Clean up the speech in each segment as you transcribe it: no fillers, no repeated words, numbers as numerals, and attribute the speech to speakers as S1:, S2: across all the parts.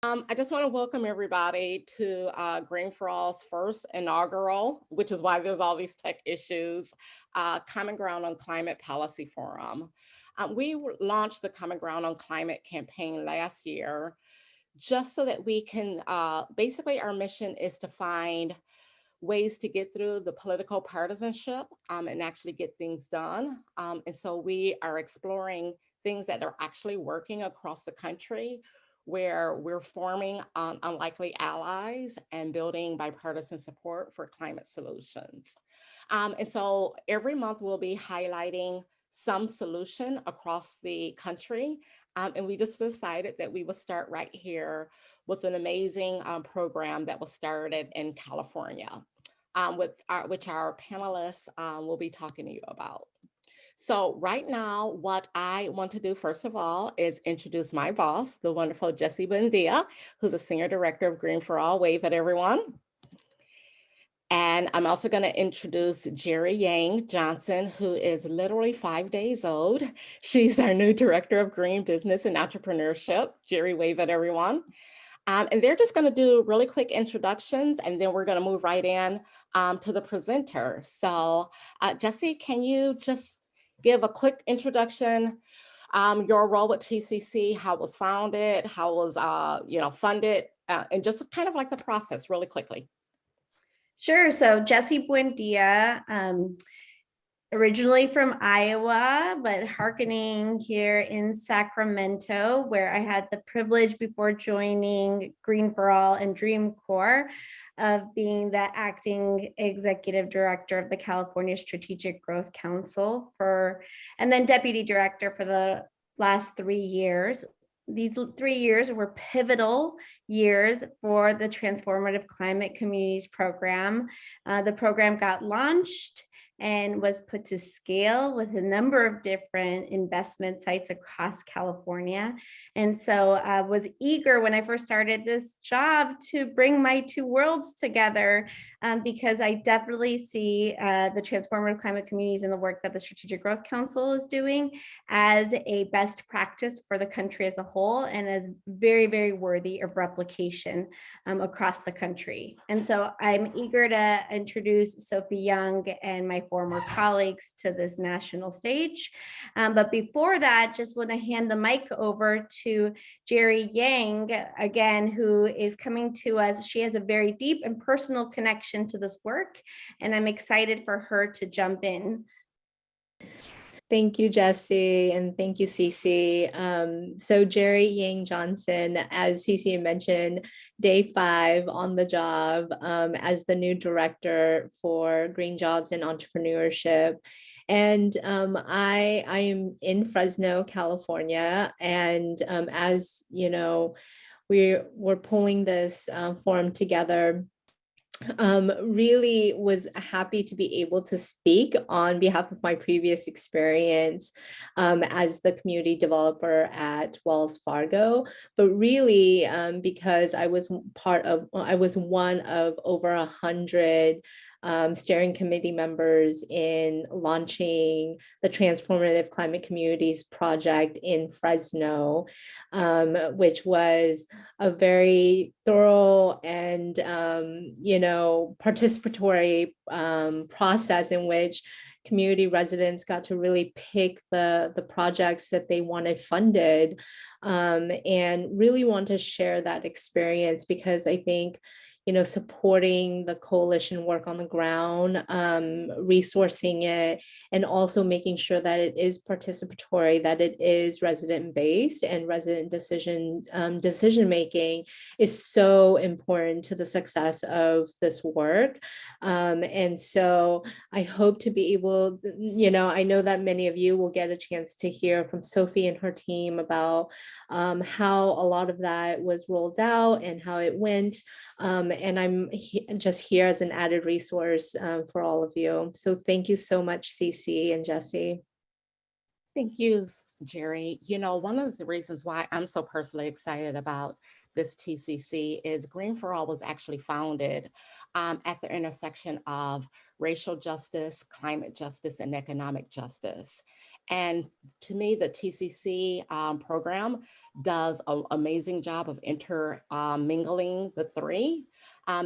S1: I just want to welcome everybody to Green for All's first inaugural, which is why there's all these tech issues, Common Ground on Climate Policy Forum. We launched the Common Ground on Climate campaign last year, just so that we can, basically our mission is to find ways to get through the political partisanship and actually get things done. And so we are exploring things that are actually working across the country where we're forming unlikely allies and building bipartisan support for climate solutions. And so every month we'll be highlighting some solution across the country. And we just decided that we would start right here with an amazing program that was started in California, which our panelists will be talking to you about. So right now, what I want to do, first of all, is introduce my boss, the wonderful Jessie Buendia, who's a Senior Director of Green for All. Wave at everyone. And I'm also going to introduce Jerry Yang Johnson, who is literally 5 days old. She's our new Director of Green Business and Entrepreneurship. Jerry, wave at everyone. And they're just going to do really quick introductions, and then we're going to move right in to the presenter. So Jessie, can you just give a quick introduction, your role with TCC, how it was founded, how it was funded, and just kind of like the process really quickly.
S2: Sure. So Jessie Buendia, originally from Iowa, but hearkening here in Sacramento, where I had the privilege before joining Green for All and Dream Corps of being the acting executive director of the California Strategic Growth Council and then deputy director for the last 3 years. These 3 years were pivotal years for the Transformative Climate Communities program. The program got launched and was put to scale with a number of different investment sites across California. And so I was eager when I first started this job to bring my two worlds together, because I definitely see the Transformative Climate Communities and the work that the Strategic Growth Council is doing as a best practice for the country as a whole, and as very, very worthy of replication across the country. And so I'm eager to introduce Sophie Young and my former colleagues to this national stage. But before that, just want to hand the mic over to Jerry Yang, again, who is coming to us. She has a very deep and personal connection to this work, and I'm excited for her to jump in.
S3: Thank you, Jessie, and thank you, Cece. So Jerry Yang Johnson, as Cece mentioned, day 5 on the job as the new director for Green Jobs and Entrepreneurship. And I am in Fresno, California. And as you know, we're pulling this forum together. Really was happy to be able to speak on behalf of my previous experience as the community developer at Wells Fargo, but really because I was one of over 100 steering committee members in launching the Transformative Climate Communities project in Fresno, which was a very thorough and participatory process in which community residents got to really pick the projects that they wanted funded, and really want to share that experience, because I think supporting the coalition work on the ground, resourcing it, and also making sure that it is participatory, that it is resident-based and resident decision-making is so important to the success of this work. And so I hope to be able, I know that many of you will get a chance to hear from Sophie and her team about how a lot of that was rolled out and how it went. And I'm just here as an added resource for all of you. So thank you so much, Cece and Jessie.
S1: Thank you, Jerry. You know, one of the reasons why I'm so personally excited about this TCC is Green for All was actually founded at the intersection of racial justice, climate justice, and economic justice. And to me, the TCC program does an amazing job of intermingling the three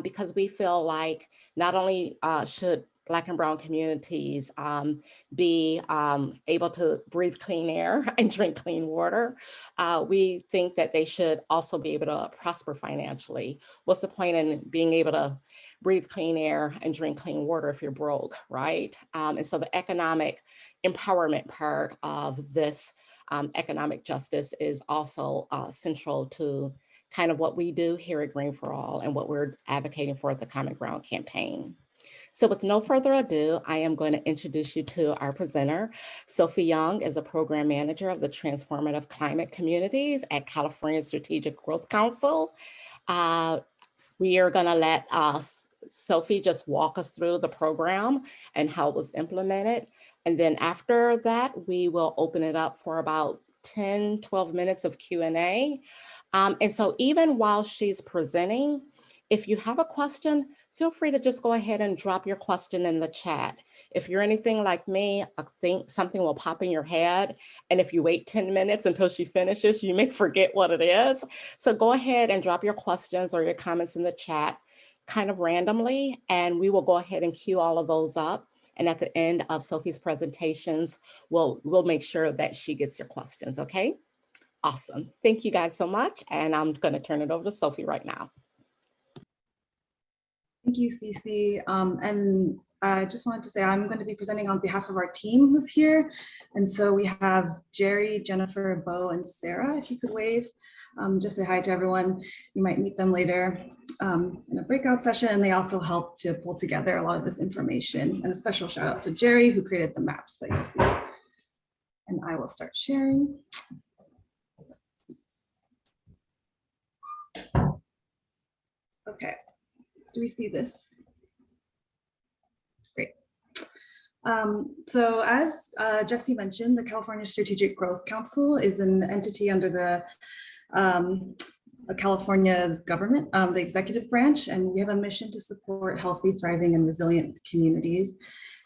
S1: because we feel like not only should Black and Brown communities be able to breathe clean air and drink clean water. We think that they should also be able to prosper financially. What's the point in being able to breathe clean air and drink clean water if you're broke, right? And so the economic empowerment part of this economic justice is also central to kind of what we do here at Green for All and what we're advocating for at the Common Ground campaign. So with no further ado, I am going to introduce you to our presenter. Sophie Young is a program manager of the Transformative Climate Communities at California Strategic Growth Council. We are going to let Sophie just walk us through the program and how it was implemented. And then after that, we will open it up for about 10, 12 minutes of Q&A. And so even while she's presenting, if you have a question, feel free to just go ahead and drop your question in the chat. If you're anything like me, I think something will pop in your head. And if you wait 10 minutes until she finishes, you may forget what it is. So go ahead and drop your questions or your comments in the chat kind of randomly, and we will go ahead and queue all of those up. And at the end of Sophie's presentations, we'll make sure that she gets your questions, okay? Awesome. Thank you guys so much. And I'm going to turn it over to Sophie right now.
S4: Thank you, Cece. And I just wanted to say I'm going to be presenting on behalf of our team who's here. And so we have Jerry, Jennifer, Bo, and Sarah, if you could wave. Just say hi to everyone. You might meet them later in a breakout session. And they also help to pull together a lot of this information. And a special shout out to Jerry, who created the maps that you'll see. And I will start sharing. Okay. Do we see this? Great. So as Jesse mentioned, the California Strategic Growth Council is an entity under the California's government, the executive branch, and we have a mission to support healthy, thriving, and resilient communities.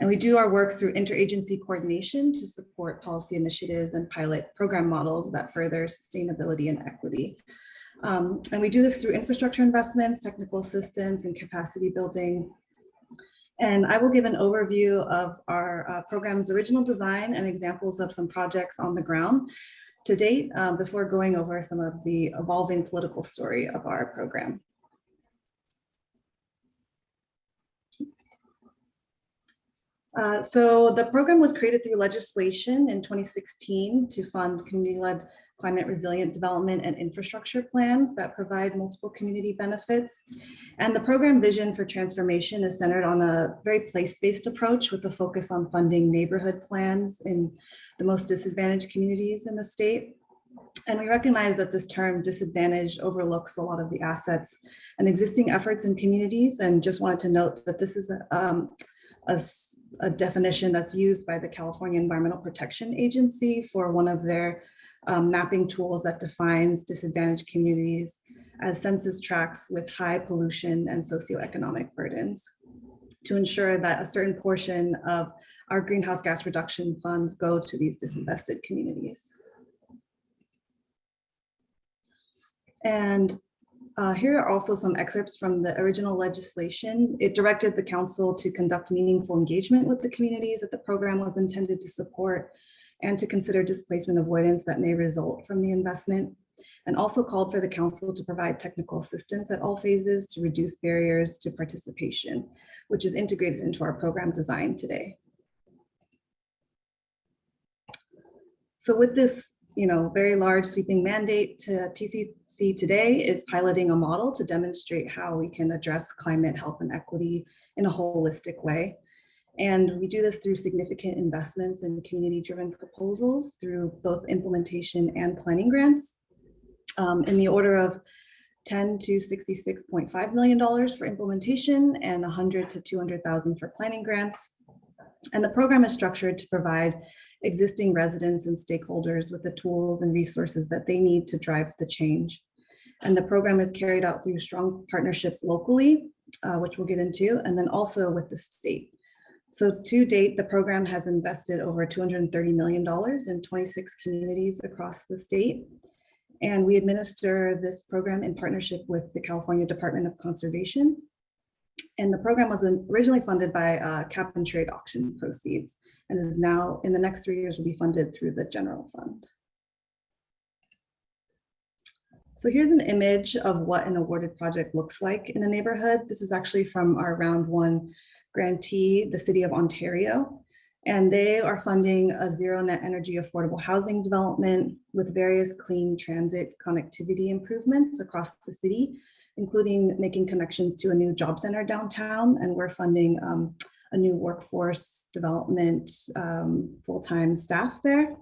S4: And we do our work through interagency coordination to support policy initiatives and pilot program models that further sustainability and equity. And we do this through infrastructure investments, technical assistance, and capacity building. And I will give an overview of our program's original design and examples of some projects on the ground to date before going over some of the evolving political story of our program. So the program was created through legislation in 2016 to fund community-led climate resilient development and infrastructure plans that provide multiple community benefits. And the program vision for transformation is centered on a very place-based approach with a focus on funding neighborhood plans in the most disadvantaged communities in the state. And we recognize that this term disadvantaged overlooks a lot of the assets and existing efforts in communities, and just wanted to note that this is a definition that's used by the California Environmental Protection Agency for one of their mapping tools that defines disadvantaged communities as census tracts with high pollution and socioeconomic burdens to ensure that a certain portion of our greenhouse gas reduction funds go to these disinvested communities. And here are also some excerpts from the original legislation. It directed the council to conduct meaningful engagement with the communities that the program was intended to support and to consider displacement avoidance that may result from the investment, and also called for the council to provide technical assistance at all phases to reduce barriers to participation, which is integrated into our program design today. So with this very large sweeping mandate, TCC today is piloting a model to demonstrate how we can address climate, health, and equity in a holistic way. And we do this through significant investments in community-driven proposals through both implementation and planning grants in the order of $10 to $66.5 million for implementation and $100 to $200,000 for planning grants. And the program is structured to provide existing residents and stakeholders with the tools and resources that they need to drive the change. And the program is carried out through strong partnerships locally, which we'll get into, and then also with the state. So to date, the program has invested over $230 million in 26 communities across the state. And we administer this program in partnership with the California Department of Conservation. And the program was originally funded by cap and trade auction proceeds, and is now, in the next 3 years, will be funded through the general fund. So here's an image of what an awarded project looks like in a neighborhood. This is actually from our round one grantee, the City of Ontario. And they are funding a zero net energy affordable housing development with various clean transit connectivity improvements across the city, including making connections to a new job center downtown. And we're funding a new workforce development, full-time staff there.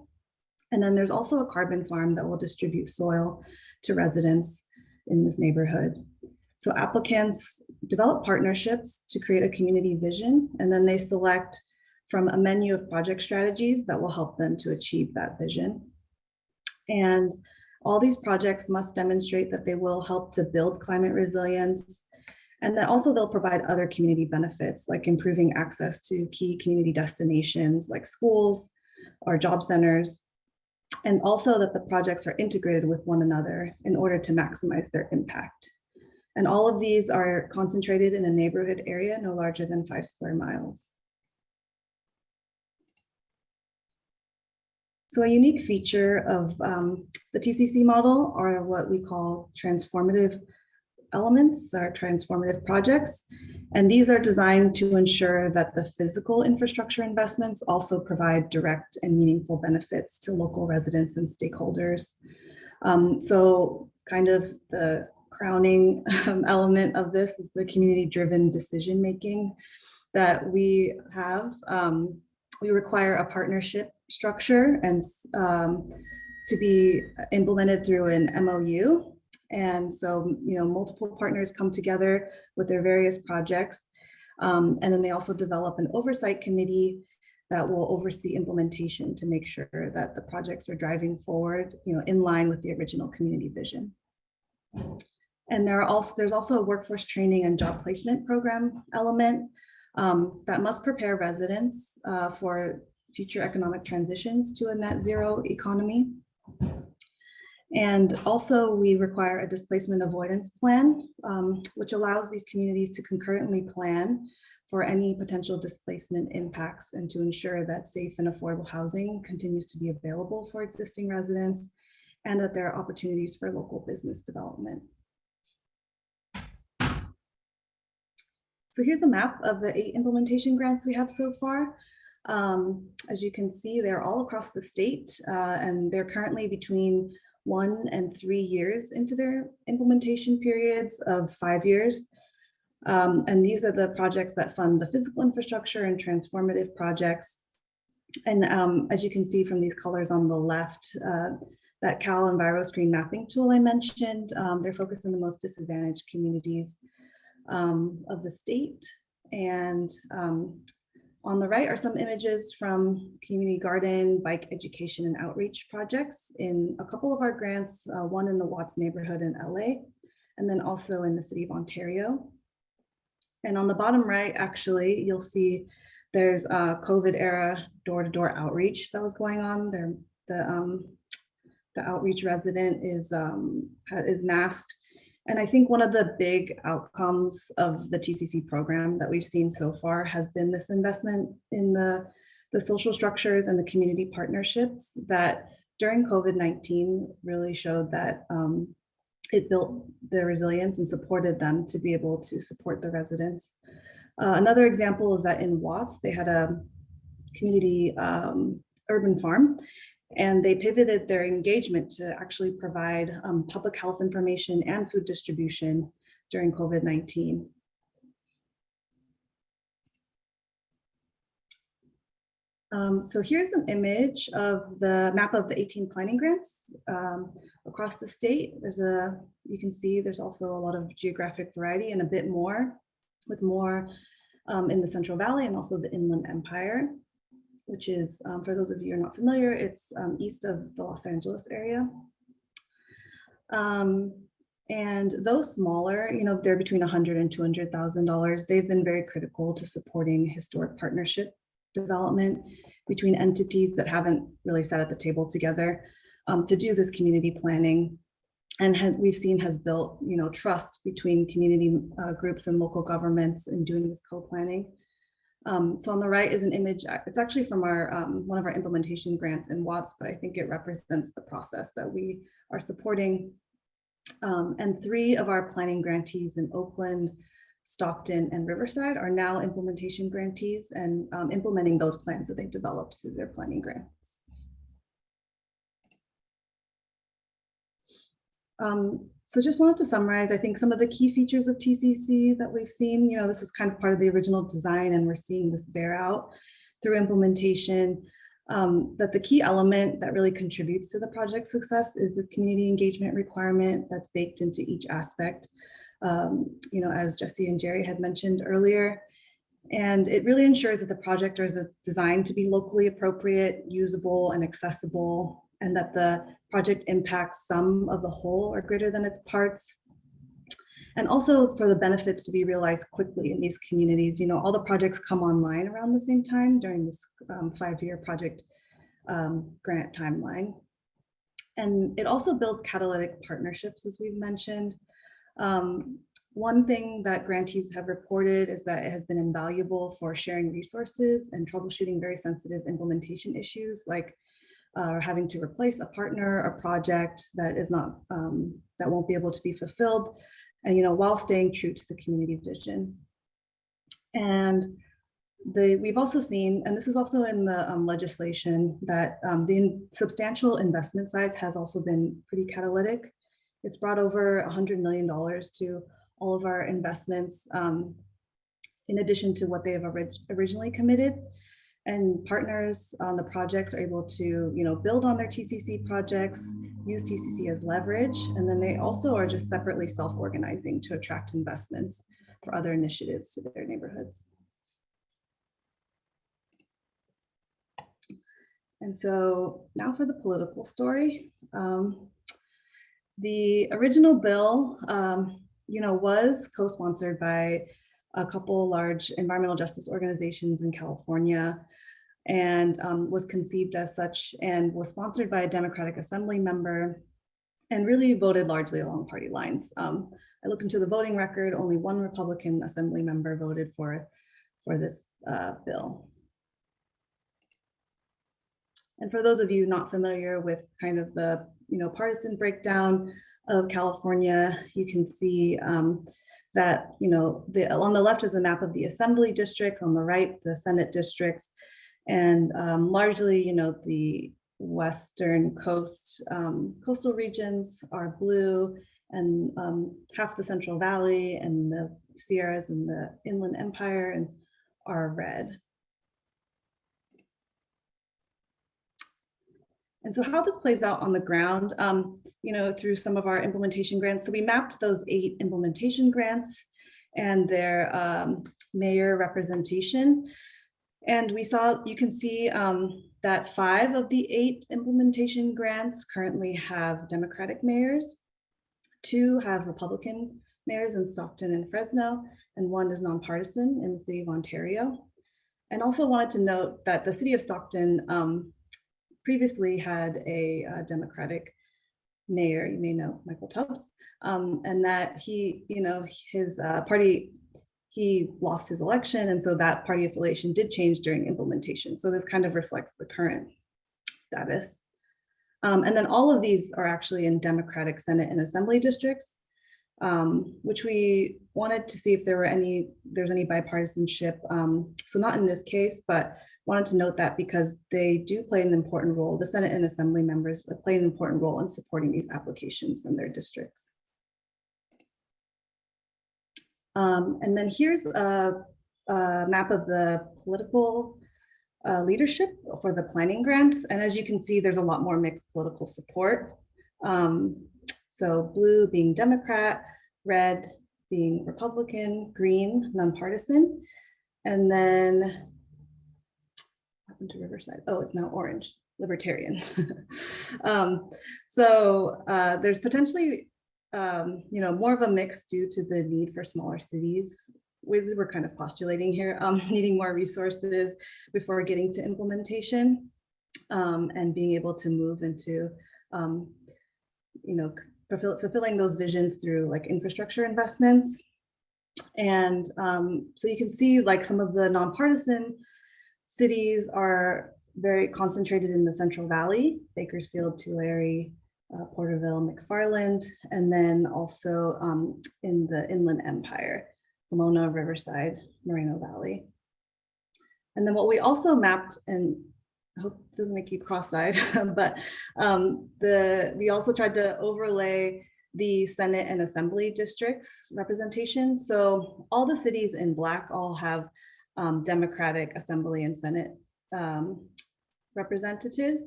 S4: And then there's also a carbon farm that will distribute soil to residents in this neighborhood. So applicants develop partnerships to create a community vision, and then they select from a menu of project strategies that will help them to achieve that vision. And all these projects must demonstrate that they will help to build climate resilience, and that also they'll provide other community benefits like improving access to key community destinations like schools or job centers, and also that the projects are integrated with one another in order to maximize their impact. And all of these are concentrated in a neighborhood area no larger than 5 square miles. So a unique feature of the TCC model are what we call transformative elements or transformative projects. And these are designed to ensure that the physical infrastructure investments also provide direct and meaningful benefits to local residents and stakeholders. So kind of the crowning element of this is the community-driven decision-making that we have. We require a partnership structure and to be implemented through an MOU. And so, multiple partners come together with their various projects. And then they also develop an oversight committee that will oversee implementation to make sure that the projects are driving forward, in line with the original community vision. And there's also a workforce training and job placement program element that must prepare residents for future economic transitions to a net zero economy. And also we require a displacement avoidance plan, which allows these communities to concurrently plan for any potential displacement impacts and to ensure that safe and affordable housing continues to be available for existing residents and that there are opportunities for local business development. So here's a map of the 8 implementation grants we have so far. As you can see, they're all across the state and they're currently between 1 and 3 years into their implementation periods of 5 years. And these are the projects that fund the physical infrastructure and transformative projects. And as you can see from these colors on the left, that Cal EnviroScreen mapping tool I mentioned, they're focused on the most disadvantaged communities of the state. And on the right are some images from community garden, bike education and outreach projects in a couple of our grants, one in the Watts neighborhood in LA, and then also in the City of Ontario. And on the bottom right, actually, you'll see there's a COVID era door-to-door outreach that was going on there. The outreach resident is masked. And I think one of the big outcomes of the TCC program that we've seen so far has been this investment in the social structures and the community partnerships that during COVID-19 really showed that it built their resilience and supported them to be able to support the residents. Another example is that in Watts, they had a community urban farm, and they pivoted their engagement to actually provide public health information and food distribution during COVID-19. So here's an image of the map of the 18 planning grants across the state. You can see there's also a lot of geographic variety and a bit more, with more in the Central Valley and also the Inland Empire. which is, for those of you who are not familiar, it's east of the Los Angeles area. And those smaller, they're between $100,000 and $200,000. They've been very critical to supporting historic partnership development between entities that haven't really sat at the table together to do this community planning. And we've seen has built, trust between community groups and local governments in doing this co-planning. So on the right is an image. It's actually from our one of our implementation grants in Watts, but I think it represents the process that we are supporting. And 3 of our planning grantees in Oakland, Stockton, and Riverside are now implementation grantees and implementing those plans that they developed through their planning grants. So just wanted to summarize, I think some of the key features of TCC that we've seen, this was kind of part of the original design, and we're seeing this bear out through implementation. That the key element that really contributes to the project success is this community engagement requirement that's baked into each aspect, as Jesse and Jerry had mentioned earlier. And it really ensures that the project is designed to be locally appropriate, usable, and accessible, and that the project impacts some of the whole or greater than its parts. And also for the benefits to be realized quickly in these communities. All the projects come online around the same time during this 5-year project grant timeline. And it also builds catalytic partnerships, as we've mentioned. One thing that grantees have reported is that it has been invaluable for sharing resources and troubleshooting very sensitive implementation issues, like having to replace a partner, a project that is not, that won't be able to be fulfilled, and while staying true to the community vision. And we've also seen, and this is also in the legislation, that the substantial investment size has also been pretty catalytic. It's brought over $100 million to all of our investments, in addition to what they have originally committed. And partners on the projects are able to, build on their TCC projects, use TCC as leverage, and then they also are just separately self-organizing to attract investments for other initiatives to their neighborhoods. And so now for the political story. The original bill, was co-sponsored by a couple large environmental justice organizations in California, and was conceived as such, and was sponsored by a Democratic Assembly member, and really voted largely along party lines. I looked into the voting record, only 1 Republican Assembly member voted for this bill. And for those of you not familiar with kind of the partisan breakdown of California, you can see that on the left is a map of the assembly districts, on the right the Senate districts, and largely the western coastal regions are blue, and half the Central Valley and the Sierras and the Inland Empire and are red. And so how this plays out on the ground, through some of our implementation grants. So we mapped those 8 implementation grants and their mayor representation. And you can see that 5 of the 8 implementation grants currently have Democratic mayors, 2 have Republican mayors in Stockton and Fresno, and 1 is nonpartisan in the city of Ontario. And also wanted to note that the city of Stockton previously had a Democratic mayor, you may know Michael Tubbs, and that his party, he lost his election, and so that party affiliation did change during implementation. So this kind of reflects the current status. And then all of these are actually in Democratic Senate and Assembly districts, which we wanted to see if there's any bipartisanship. So not in this case, but wanted to note that because they do play an important role. The Senate and Assembly members play an important role in supporting these applications from their districts. And then here's a map of the political leadership for the planning grants. And as you can see, there's a lot more mixed political support. So blue being Democrat, red being Republican, green, nonpartisan. And then happened to Riverside? Oh, it's now orange, libertarian. So there's potentially, more of a mix due to the need for smaller cities. We're kind of postulating here, needing more resources before getting to implementation, and being able to move into, fulfilling those visions through like infrastructure investments. And so you can see like some of the nonpartisan cities are very concentrated in the Central Valley: Bakersfield, Tulare, Porterville, McFarland, and then also in the Inland Empire, Pomona, Riverside, Moreno Valley. And then what we also mapped, and I hope it doesn't make you cross-eyed, but we also tried to overlay the Senate and Assembly districts representation. So all the cities in Black all have Democratic Assembly and Senate representatives.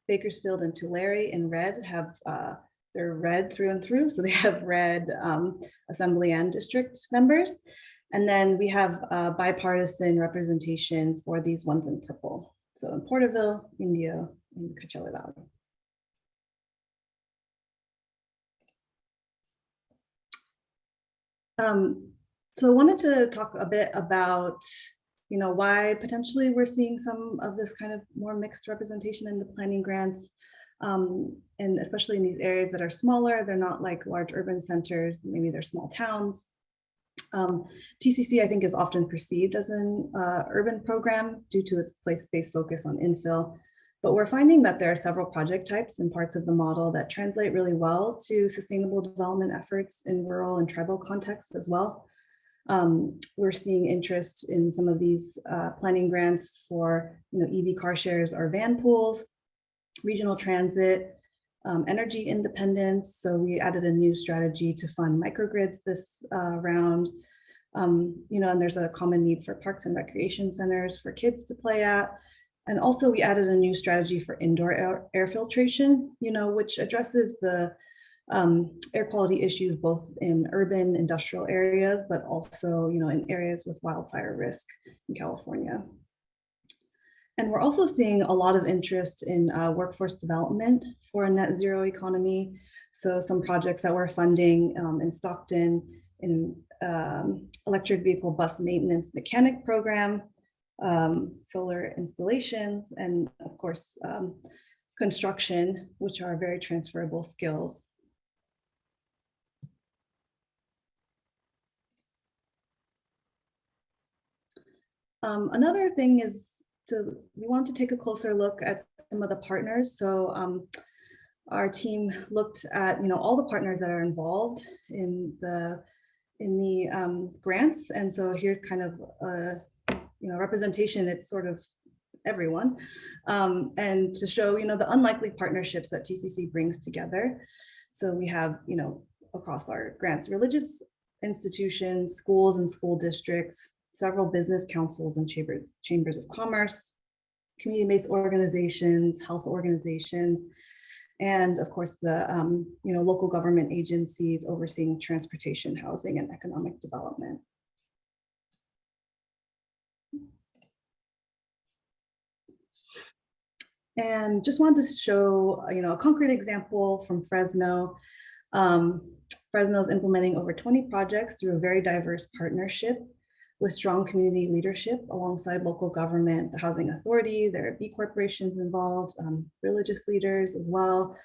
S4: Bakersfield and Tulare in red have, they're red through and through. So they have red Assembly and district members. And then we have bipartisan representation for these ones in purple. So in Porterville, Indio, and Coachella Valley. So I wanted to talk a bit about, why potentially we're seeing some of this kind of more mixed representation in the planning grants, and especially in these areas that are smaller. They're not like large urban centers, maybe they're small towns. TCC, I think, is often perceived as an urban program due to its place-based focus on infill. But we're finding that there are several project types and parts of the model that translate really well to sustainable development efforts in rural and tribal contexts as well. We're seeing interest in some of these planning grants for EV car shares or van pools, regional transit, energy independence. So we added a new strategy to fund microgrids this round. And there's a common need for parks and recreation centers for kids to play at. And also we added a new strategy for indoor air filtration, which addresses the air quality issues both in urban industrial areas, but also, in areas with wildfire risk in California. And we're also seeing a lot of interest in workforce development for a net zero economy. So some projects that we're funding in Stockton, in electric vehicle bus maintenance mechanic program, solar installations, and of course, construction, which are very transferable skills. Another thing is we want to take a closer look at some of the partners. So our team looked at all the partners that are involved in the grants, and so here's kind of representation. It's sort of everyone, and to show the unlikely partnerships that TCC brings together. So we have across our grants, religious institutions, schools and school districts, several business councils and chambers of commerce, community-based organizations, health organizations, and of course the local government agencies overseeing transportation, housing, and economic development. And just wanted to show a concrete example from Fresno. Fresno is implementing over 20 projects through a very diverse partnership with strong community leadership alongside local government, the housing authority. There are B corporations involved, religious leaders as well.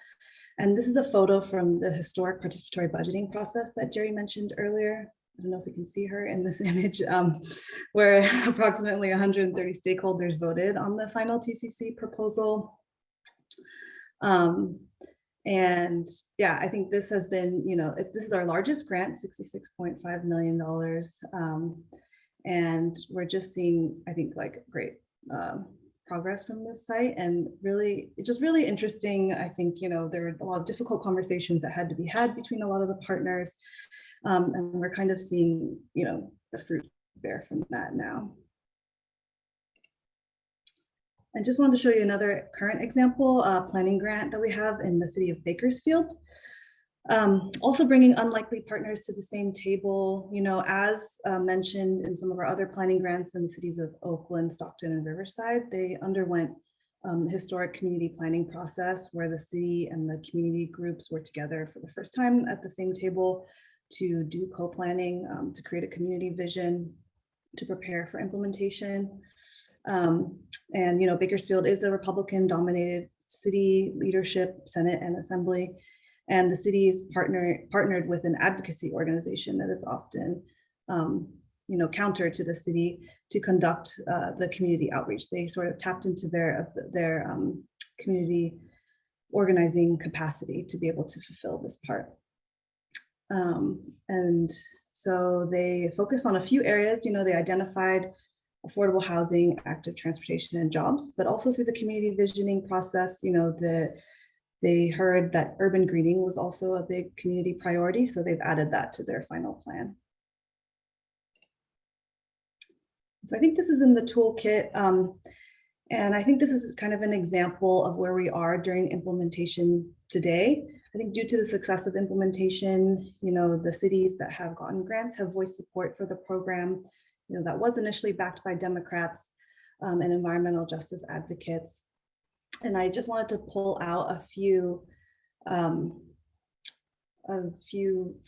S4: And this is a photo from the historic participatory budgeting process that Jerry mentioned earlier. I don't know if we can see her in this image, where approximately 130 stakeholders voted on the final TCC proposal. And yeah, I think this has been, this is our largest grant, $66.5 million. And we're just seeing, I think, like great progress from this site, and really, it's just really interesting. I think, there are a lot of difficult conversations that had to be had between a lot of the partners. And we're kind of seeing, the fruit bear from that now. I just wanted to show you another current example, planning grant that we have in the city of Bakersfield. Also bringing unlikely partners to the same table, as mentioned in some of our other planning grants in the cities of Oakland, Stockton, and Riverside, they underwent historic community planning process where the city and the community groups were together for the first time at the same table to do co-planning, to create a community vision, to prepare for implementation. And Bakersfield is a Republican-dominated city leadership, Senate, and Assembly. And the city is partnered with an advocacy organization that is often, counter to the city to conduct the community outreach. They sort of tapped into their community organizing capacity to be able to fulfill this part. And so they focused on a few areas. They identified affordable housing, active transportation, and jobs, but also through the community visioning process, they heard that urban greening was also a big community priority, so they've added that to their final plan. So I think this is in the toolkit, and I think this is kind of an example of where we are during implementation today. I think due to the success of implementation, the cities that have gotten grants have voiced support for the program, that was initially backed by Democrats and environmental justice advocates. And I just wanted to pull out a few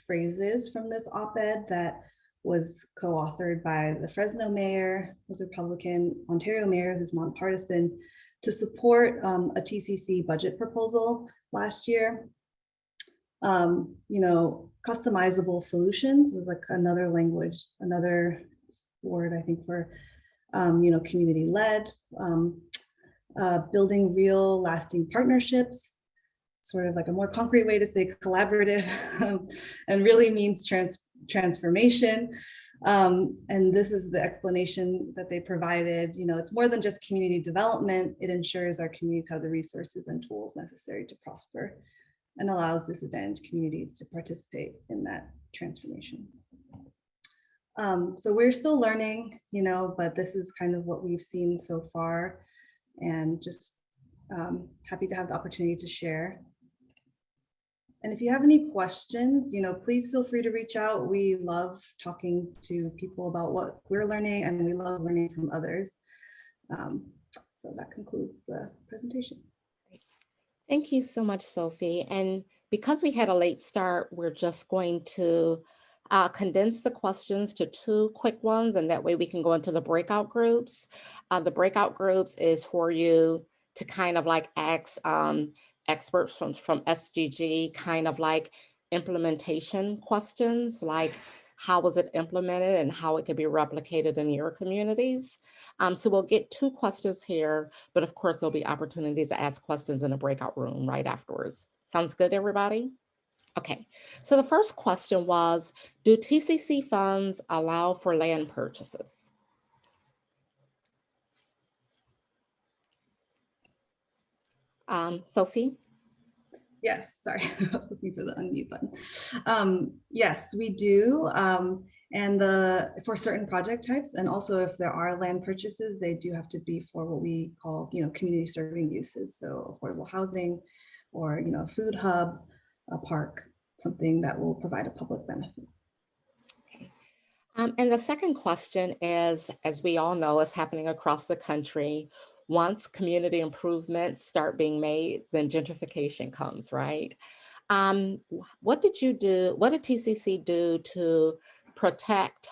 S4: phrases from this op-ed that was co-authored by the Fresno mayor, who's Republican, Ontario mayor, who's nonpartisan, to support a TCC budget proposal last year. Customizable solutions is like another word, I think, for community-led. Building real lasting partnerships, sort of like a more concrete way to say collaborative, and really means transformation. And this is the explanation that they provided. It's more than just community development. It ensures our communities have the resources and tools necessary to prosper and allows disadvantaged communities to participate in that transformation. So we're still learning, but this is kind of what we've seen so far. And just happy to have the opportunity to share. And if you have any questions, please feel free to reach out. We love talking to people about what we're learning, and we love learning from others. So that concludes the presentation.
S1: Thank you so much, Sophie. And because we had a late start, we're just going to condense the questions to 2 quick ones, and that way we can go into the breakout groups. The breakout groups is for you to kind of like ask experts from SDG kind of like implementation questions, like how was it implemented and how it could be replicated in your communities. So we'll get 2 questions here, but of course there'll be opportunities to ask questions in a breakout room right afterwards. Sounds good, everybody? Okay, so the first question was, do TCC funds allow for land purchases? Sophie?
S4: Yes, sorry, I was looking for the unmute button. Yes, we do. And for certain project types, and also if there are land purchases, they do have to be for what we call, community serving uses. So affordable housing, or, a food hub, a park, something that will provide a public benefit.
S1: Okay. And the second question is, as we all know, is happening across the country. Once community improvements start being made, then gentrification comes, right? What did TCC do to protect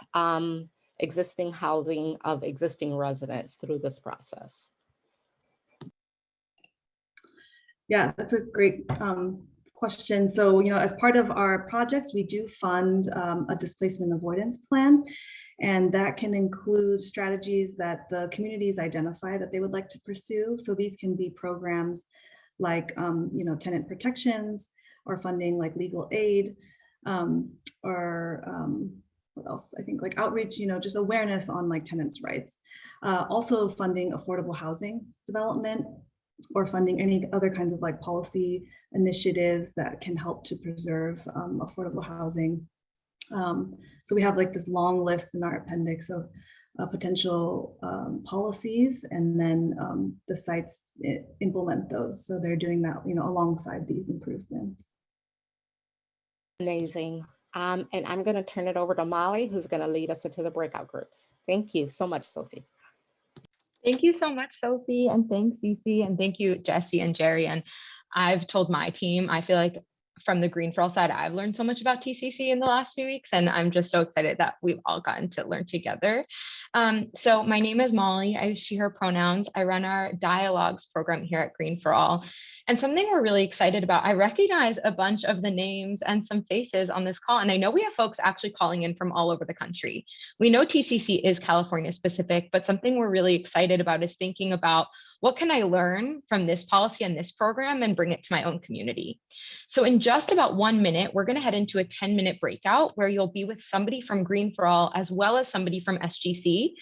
S1: existing housing of existing residents through this process?
S4: Yeah, that's a great question. So, as part of our projects, we do fund a displacement avoidance plan. And that can include strategies that the communities identify that they would like to pursue. So these can be programs like, tenant protections, or funding like legal aid, or what else? I think like outreach, just awareness on like tenants' rights. Also funding affordable housing development, or funding any other kinds of like policy initiatives that can help to preserve affordable housing. So we have like this long list in our appendix of potential policies, and then the sites implement those. So they're doing that, alongside these improvements.
S1: Amazing. And I'm going to turn it over to Molly, who's going to lead us into the breakout groups. Thank you so much, Sophie.
S5: Thank you so much, Sophie, and thanks, Cece, and thank you, Jesse and Jerry. And I've told my team, I feel like from the Green for All side, I've learned so much about TCC in the last few weeks, and I'm just so excited that we've all gotten to learn together. So my name is Molly, I use she, her pronouns. I run our dialogues program here at Green for All. And something we're really excited about, I recognize a bunch of the names and some faces on this call, and I know we have folks actually calling in from all over the country. We know TCC is California specific, but something we're really excited about is thinking about what can I learn from this policy and this program and bring it to my own community. So in just about 1 minute, we're going to head into a 10-minute breakout where you'll be with somebody from Green for All as well as somebody from SGC.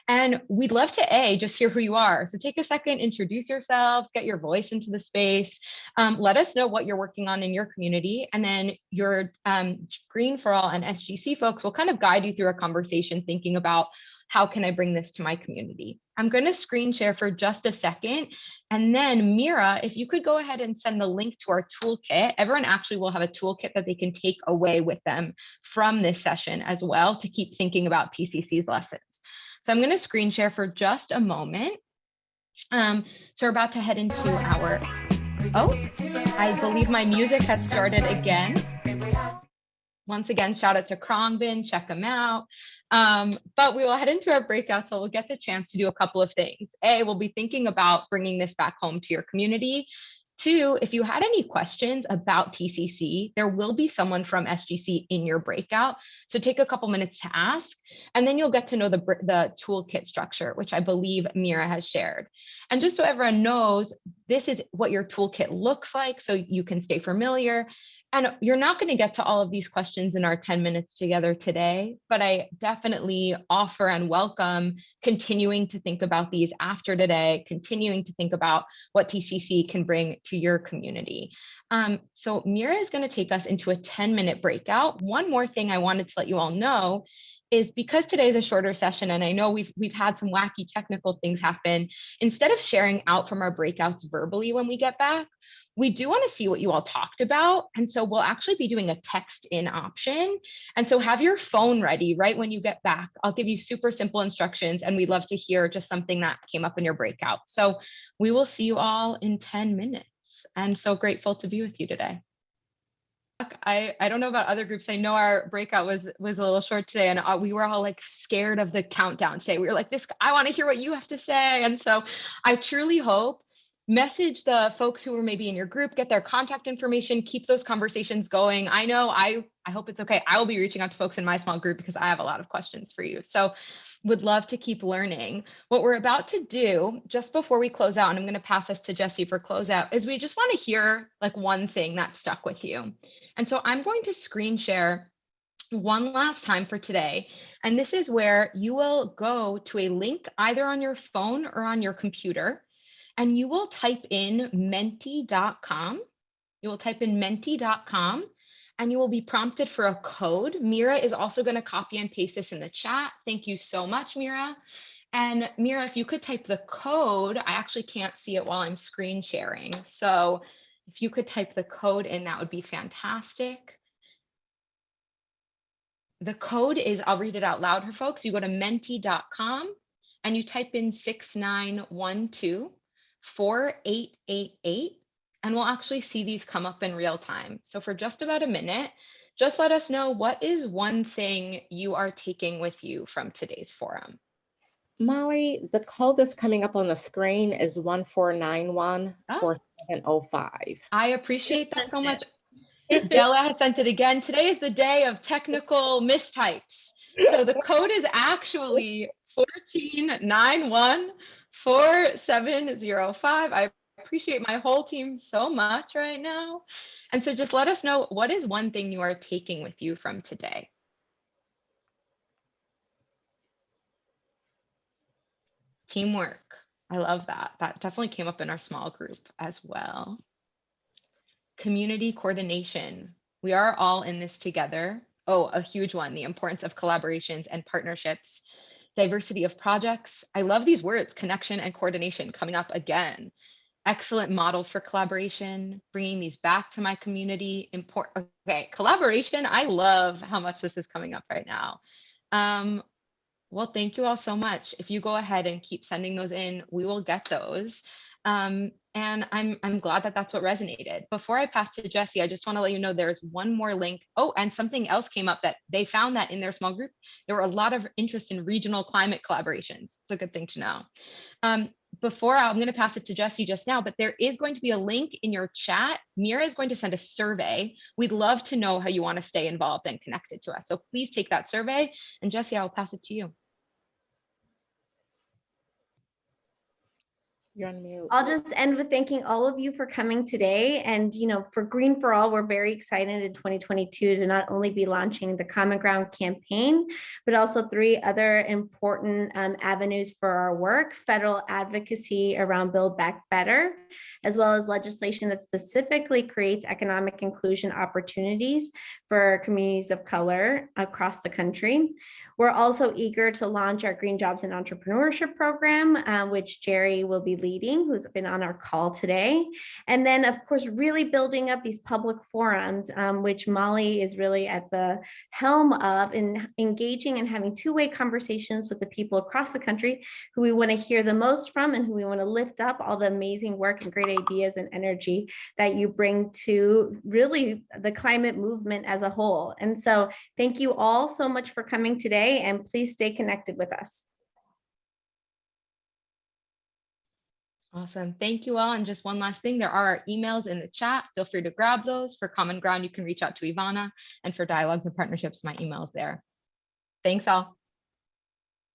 S5: And we'd love to just hear who you are. So take a second, introduce yourselves, get your voice into the space. Let us know what you're working on in your community. And then your Green for All and SGC folks will kind of guide you through a conversation thinking about how can I bring this to my community? I'm going to screen share for just a second. And then Mira, if you could go ahead and send the link to our toolkit, everyone actually will have a toolkit that they can take away with them from this session as well to keep thinking about TCC's lessons. So I'm going to screen share for just a moment. So we're about to head into our, I believe my music has started again. Once again, shout out to Krongbin, check them out. But we will head into our breakout, so we'll get the chance to do a couple of things. We'll be thinking about bringing this back home to your community. 2, if you had any questions about TCC, there will be someone from SGC in your breakout. So take a couple minutes to ask, and then you'll get to know the toolkit structure, which I believe Mira has shared. And just so everyone knows, this is what your toolkit looks like, so you can stay familiar. And you're not going to get to all of these questions in our 10 minutes together today, but I definitely offer and welcome continuing to think about these after today, continuing to think about what TCC can bring to your community. So Mira is going to take us into a 10-minute breakout. One more thing I wanted to let you all know is because today is a shorter session, and I know we've had some wacky technical things happen, instead of sharing out from our breakouts verbally when we get back, we do want to see what you all talked about. And so we'll actually be doing a text in option. And so have your phone ready right when you get back. I'll give you super simple instructions, and we'd love to hear just something that came up in your breakout. So we will see you all in 10 minutes. I'm so grateful to be with you today. I don't know about other groups. I know our breakout was a little short today, and we were all like scared of the countdown today. We were like, I want to hear what you have to say. And so I truly hope message the folks who are maybe in your group, get their contact information, keep those conversations going. I know I hope it's okay. I will be reaching out to folks in my small group because I have a lot of questions for you. So would love to keep learning. What we're about to do just before we close out, and I'm going to pass this to Jesse for closeout, is we just want to hear like one thing that stuck with you. And so I'm going to screen share one last time for today. And this is where you will go to a link either on your phone or on your computer, and you will type in menti.com. You will type in menti.com, and you will be prompted for a code. Mira is also going to copy and paste this in the chat. Thank you so much, Mira. And Mira, if you could type the code, I actually can't see it while I'm screen sharing. So if you could type the code in, that would be fantastic. The code is, I'll read it out loud for folks. You go to menti.com and you type in 6912-4888, and we'll actually see these come up in real time. So for just about a minute, just let us know, what is one thing you are taking with you from today's forum?
S1: Molly, the code that's coming up on the screen is 1491-4705.
S5: I appreciate that so much. Della has sent it again. Today is the day of technical mistypes. So the code is actually 1491-4705. I appreciate my whole team so much right now. And so just let us know, what is one thing you are taking with you from today? Teamwork. I love that. That definitely came up in our small group as well. Community coordination. We are all in this together. Oh, a huge one, the importance of collaborations and partnerships. Diversity of projects. I love these words, connection and coordination, coming up again. excellent models for collaboration, bringing these back to my community. Okay, collaboration. I love how much this is coming up right now. Well, thank you all so much. If you go ahead and keep sending those in, we will get those. And I'm glad that that's what resonated. Before I pass to Jesse, I just want to let you know there's one more link. Oh, and something else came up that they found that in their small group, there were a lot of interest in regional climate collaborations. It's a good thing to know. Before I'm going to pass it to Jesse just now, but there is going to be a link in your chat. Mira is going to send a survey. We'd love to know how you want to stay involved and connected to us. So please take that survey. And Jesse, I'll pass it to you.
S1: You're on mute.
S2: I'll just end with thanking all of you for coming today. And, for Green for All, we're very excited in 2022 to not only be launching the Common Ground campaign, but also 3 other important avenues for our work: federal advocacy around Build Back Better, as well as legislation that specifically creates economic inclusion opportunities for communities of color across the country. We're also eager to launch our Green Jobs and Entrepreneurship program, which Jerry will be leading, who's been on our call today. And then, of course, really building up these public forums, which Molly is really at the helm of, in engaging and having two-way conversations with the people across the country who we want to hear the most from and who we want to lift up all the amazing work and great ideas and energy that you bring to really the climate movement as a whole. And so thank you all so much for coming today, and please stay connected with us.
S5: Awesome. Thank you all. And just one last thing, there are emails in the chat. Feel free to grab those. For Common Ground, you can reach out to Ivana. And for Dialogues and Partnerships, my email is there. Thanks all.